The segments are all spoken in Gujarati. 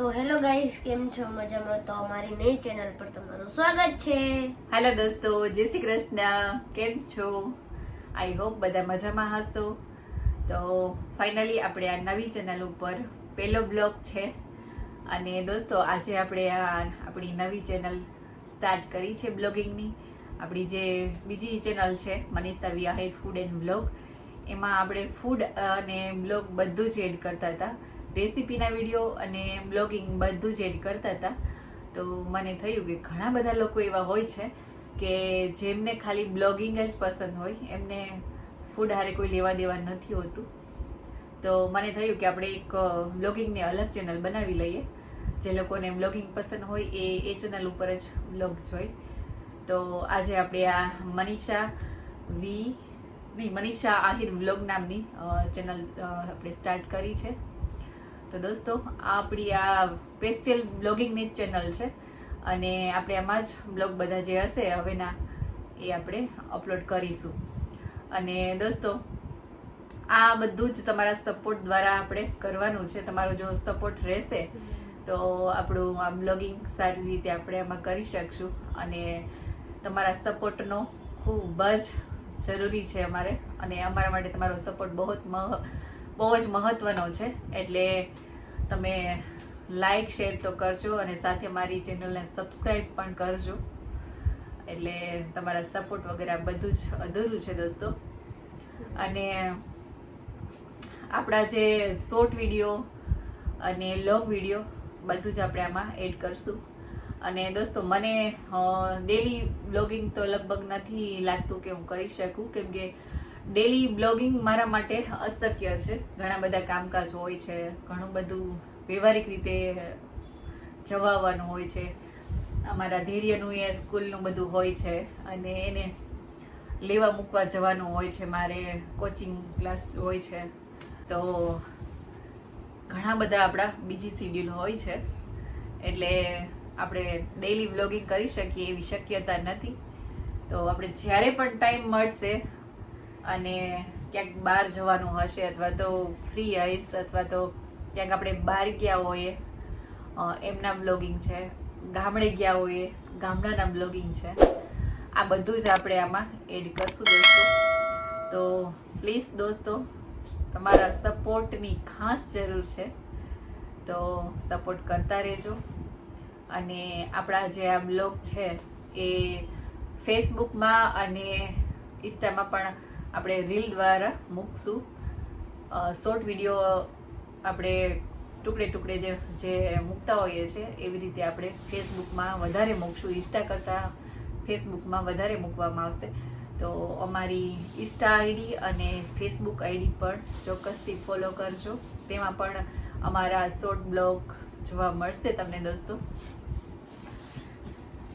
તો હેલો ગાઈસ, કેમ છો? મજામાં? તો અમારી નઈ ચેનલ પર તમારું સ્વાગત છે. હેલો દોસ્તો, જય શ્રી કૃષ્ણ. કેમ છો? આઈ હોપ બધા મજામાં હશો. તો ફાઇનલી આપણે આ નવી ચેનલ ઉપર પહેલો બ્લોગ છે. અને દોસ્તો આજે આપણે આપણી નવી ચેનલ સ્ટાર્ટ કરી છે બ્લોગિંગની. આપણી જે બીજી ચેનલ છે મનીષા વી આહિર ફૂડ એન્ડ બ્લોગ, એમાં આપણે ફૂડ અને બ્લોગ બધું જ એડ કરતા હતા. રેસીપીના વિડીયો અને બ્લોગિંગ બધું જ એડ કરતા હતા. તો મને થયું કે ઘણા બધા લોકો એવા હોય છે કે જેમને ખાલી બ્લોગિંગ જ પસંદ હોય, એમને ફૂડ હારે કોઈ લેવા દેવા નથી હોતું. તો મને થયું કે આપણે એક બ્લોગિંગની અલગ ચેનલ બનાવી લઈએ. જે લોકોને બ્લોગિંગ પસંદ હોય એ ચેનલ ઉપર જ બ્લોગ જોઈ. તો આજે આપણે આ મનીષા આહિર બ્લોગ નામની ચેનલ આપણે સ્ટાર્ટ કરી છે. તો દોસ્તો આપણી આ સ્પેશિયલ બ્લોગિંગની જ ચેનલ છે અને આપણે આમાં જ બ્લોગ બધા જે હશે હવેના એ આપણે અપલોડ કરીશું. અને દોસ્તો આ બધું જ તમારા સપોર્ટ દ્વારા આપણે કરવાનું છે. તમારો જો સપોર્ટ રહેશે તો આપણું આ બ્લોગિંગ સારી રીતે આપણે આમાં કરી શકશું. અને તમારા સપોર્ટનો ખૂબ જ જરૂરી છે અમારે, અને અમારા માટે તમારો સપોર્ટ બહુ જ મહત્વનો છે. એટલે તમે લાઈક શેર તો કરજો અને સાથે મારી ચેનલને સબસ્ક્રાઈબ પણ કરજો. એટલે તમારા સપોર્ટ વગેરે બધું જ અધૂરું છે દોસ્તો. અને આપણા જે શોર્ટ વિડીયો અને લોંગ વિડીયો બધું જ આપણે આમાં એડ કરશું. અને દોસ્તો મને ડેલી બ્લોગિંગ તો લગભગ નથી લાગતું કે હું કરી શકું, કેમ કે ડેલી બ્લોગિંગ મારા માટે અશક્ય છે. ઘણા બધા કામકાજ હોય છે, ઘણું બધું વ્યવહારિક રીતે જવાનું હોય છે. અમારા ધૈર્યનું એ સ્કૂલનું બધું હોય છે અને એને લેવા મૂકવા જવાનું હોય છે. મારે કોચિંગ ક્લાસ હોય છે. તો ઘણા બધા આપણા બીજી શિડ્યુલ હોય છે. એટલે આપણે ડેલી બ્લોગિંગ કરી શકીએ એવી શક્યતા નથી. તો આપણે જ્યારે પણ ટાઈમ મળશે અને ક્યાંક બહાર જવાનું હશે, અથવા તો ફ્રી આવીશ, અથવા તો ક્યાંક આપણે બહાર ગયા હોઈએ એમના બ્લોગિંગ છે, ગામડે ગયા હોઈએ ગામડાના બ્લોગિંગ છે, આ બધું જ આપણે આમાં એડ કરશું દોસ્તો. તો પ્લીઝ દોસ્તો, તમારા સપોર્ટની ખાસ જરૂર છે. તો સપોર્ટ કરતા રહેજો. અને આપણા જે આ બ્લોગ છે એ ફેસબુકમાં અને ઇન્સ્ટામાં પણ આપણે રીલ દ્વારા મૂકશું. શોર્ટ વિડીયો આપણે ટુકડે જે મૂકતા હોઈએ છીએ એવી રીતે આપણે ફેસબુકમાં વધારે મૂકશું. ઇન્સ્ટા કરતાં ફેસબુકમાં વધારે મૂકવામાં આવશે. તો અમારી ઇન્સ્ટા આઈડી અને ફેસબુક આઈડી પણ ચોક્કસથી ફોલો કરજો. તેમાં પણ અમારા શોર્ટ બ્લોગ જોવા મળશે તમને દોસ્તો.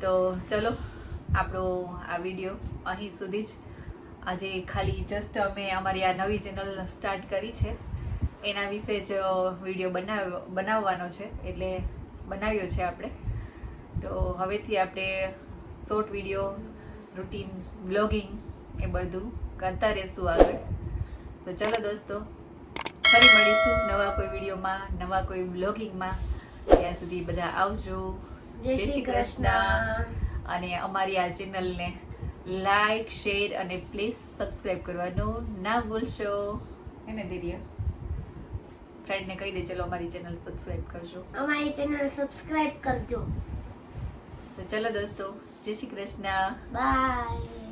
તો ચલો, આપણો આ વિડીયો અહીં સુધી જ. આજે ખાલી જસ્ટ અમે અમારી આ નવી ચેનલ સ્ટાર્ટ કરી છે એના વિશે જ વિડીયો બનાવવાનો છે, એટલે બનાવ્યો છે આપણે. તો હવેથી આપણે શોર્ટ વિડીયો, રૂટીન બ્લોગિંગ એ બધું કરતા રહેશું આગળ. તો ચલો દોસ્તો, ફરી મળીશું નવા કોઈ વિડીયોમાં, નવા કોઈ બ્લોગિંગમાં. ત્યાં સુધી બધા આવજો. જય શ્રી કૃષ્ણ. અને અમારી આ ચેનલને લાઈક, શેર અને પ્લીઝ સબસ્ક્રાઇબ કરવાનું ના ભૂલશો. એને ધીર્ય ફ્રેન્ડને કહી દે, ચલો અમારી ચેનલ સબસ્ક્રાઇબ કરજો. અમારી ચેનલ સબસ્ક્રાઇબ કરજો. તો ચલો દોસ્તો, જય શ્રી કૃષ્ણ. બાય.